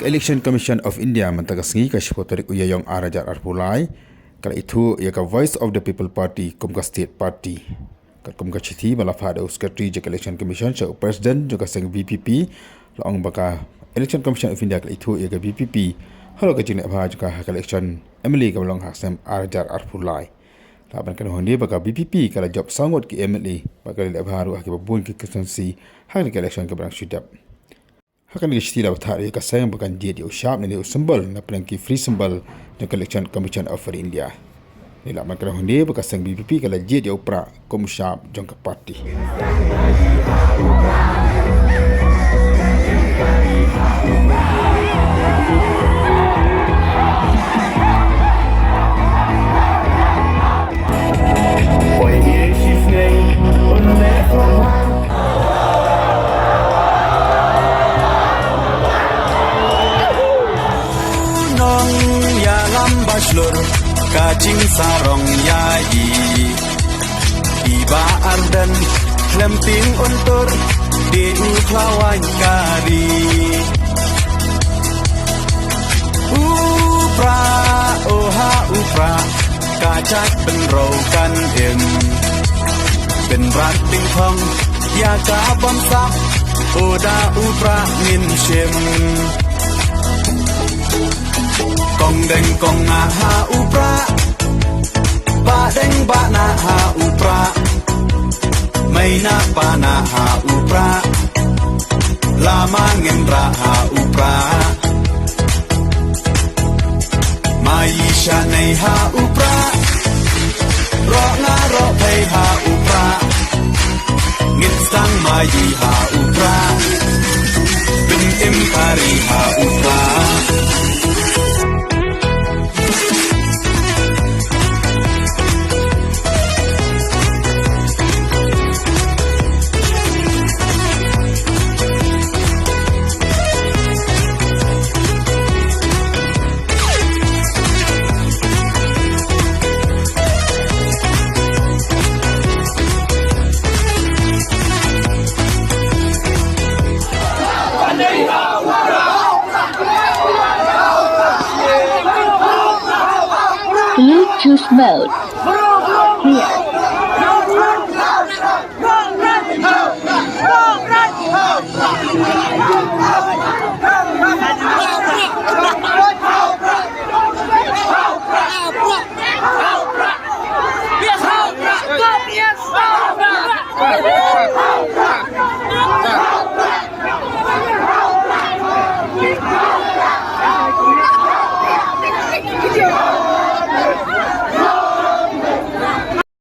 Election Commission of India mentagasngi ka sipotorik uyayong arajar arpulai kala Ithuh ia ka Voice of the People Party kumka State Party kumka chithi malafa ada Secretary je Election Commission sa President juga seng VPP laong baka Election Commission of India kala Ithuh ia ka VPP halo ka jingna Phah juga ka election MLA ka long haksem arajar arpulai laban kan hondi baka VPP kala job sangot ki MLA baka le Phah ki babun ki constituency hak ki election ka barang sudap hakan di sila bathari ka sayang bukan Jied u sharp ni symbol na pelangki free symbol na Election Commission of India ni la makra hunde bukan sang BPP kala Jied u pra kom sharp jong ka party Kacing sarong yai Iba ardan Lemping untur Di uklawan kari Upra Oha upra Kacak penrokan im Benrat tingkong Ya kabam sak Oda upra min shim Kong deng kong aha upra Ba deng ba na ha upra May na pa na ha upra Lama ngendra ha upra Mai sha nei ha upra Ro nga ro pay ha upra Ngit sang mai ha upra Bin im pari ha upra Bluetooth mode. Here. Yes,